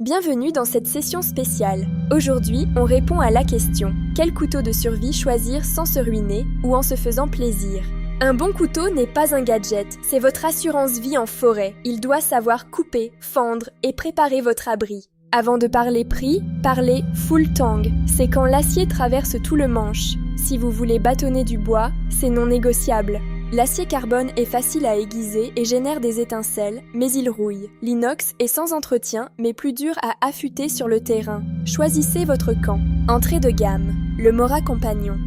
Bienvenue dans cette session spéciale. Aujourd'hui, on répond à la question « Quel couteau de survie choisir sans se ruiner ou en se faisant plaisir ?» Un bon couteau n'est pas un gadget, c'est votre assurance vie en forêt. Il doit savoir couper, fendre et préparer votre abri. Avant de parler prix, parlez full tang, c'est quand l'acier traverse tout le manche. Si vous voulez bâtonner du bois, c'est non négociable. L'acier carbone est facile à aiguiser et génère des étincelles, mais il rouille. L'inox est sans entretien, mais plus dur à affûter sur le terrain. Choisissez votre camp. Entrée de gamme, le Mora Compagnon.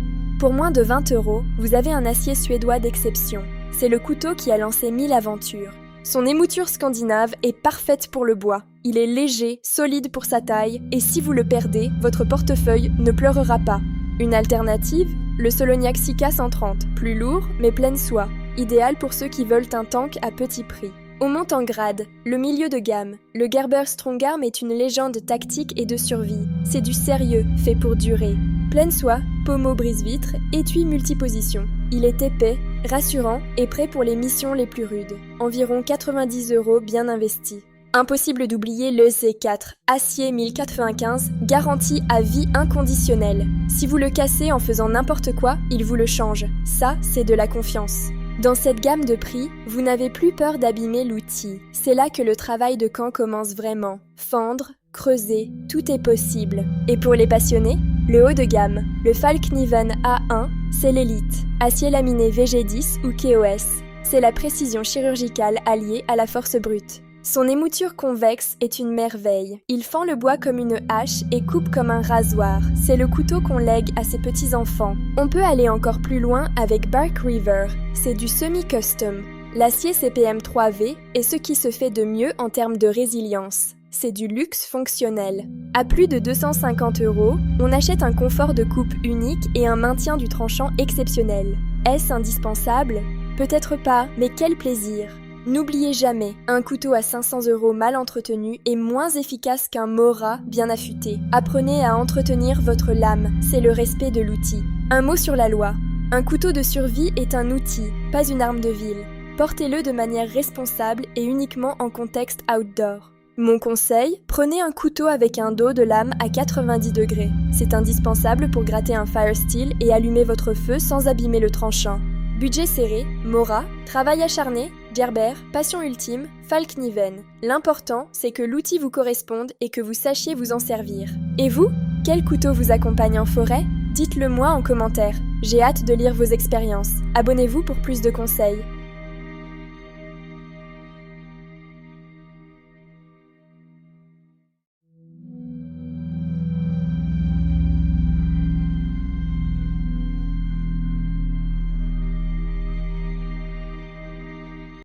Pour moins de 20 €, vous avez un acier suédois d'exception. C'est le couteau qui a lancé 1000 aventures. Son émouture scandinave est parfaite pour le bois. Il est léger, solide pour sa taille, et si vous le perdez, votre portefeuille ne pleurera pas. Une alternative, le Soloniac Sika 130, plus lourd mais pleine soie, idéal pour ceux qui veulent un tank à petit prix. On monte en grade, le milieu de gamme. Le Gerber Strongarm est une légende tactique et de survie. C'est du sérieux, fait pour durer. Pleine soie, pommeau brise-vitre, étui multiposition. Il est épais, rassurant et prêt pour les missions les plus rudes. Environ 90 € bien investis. Impossible d'oublier le C4, acier 1095, garantie à vie inconditionnelle. Si vous le cassez en faisant n'importe quoi, il vous le change. Ça, c'est de la confiance. Dans cette gamme de prix, vous n'avez plus peur d'abîmer l'outil. C'est là que le travail de camp commence vraiment. Fendre, creuser, tout est possible. Et pour les passionnés, le haut de gamme, le Falkniven A1, c'est l'élite. Acier laminé VG10 ou KOS. C'est la précision chirurgicale alliée à la force brute. Son émouture convexe est une merveille. Il fend le bois comme une hache et coupe comme un rasoir. C'est le couteau qu'on lègue à ses petits-enfants. On peut aller encore plus loin avec Bark River. C'est du semi-custom. L'acier CPM 3V est ce qui se fait de mieux en termes de résilience. C'est du luxe fonctionnel. À plus de 250 €, on achète un confort de coupe unique et un maintien du tranchant exceptionnel. Est-ce indispensable? Peut-être pas, mais quel plaisir! N'oubliez jamais, un couteau à 500 € mal entretenu est moins efficace qu'un Mora bien affûté. Apprenez à entretenir votre lame, c'est le respect de l'outil. Un mot sur la loi. Un couteau de survie est un outil, pas une arme de ville. Portez-le de manière responsable et uniquement en contexte outdoor. Mon conseil, prenez un couteau avec un dos de lame à 90 degrés. C'est indispensable pour gratter un fire steel et allumer votre feu sans abîmer le tranchant. Budget serré, Mora, travail acharné, Gerber, passion ultime, Falkniven. L'important, c'est que l'outil vous corresponde et que vous sachiez vous en servir. Et vous, quel couteau vous accompagne en forêt? Dites-le moi en commentaire. J'ai hâte de lire vos expériences. Abonnez-vous pour plus de conseils.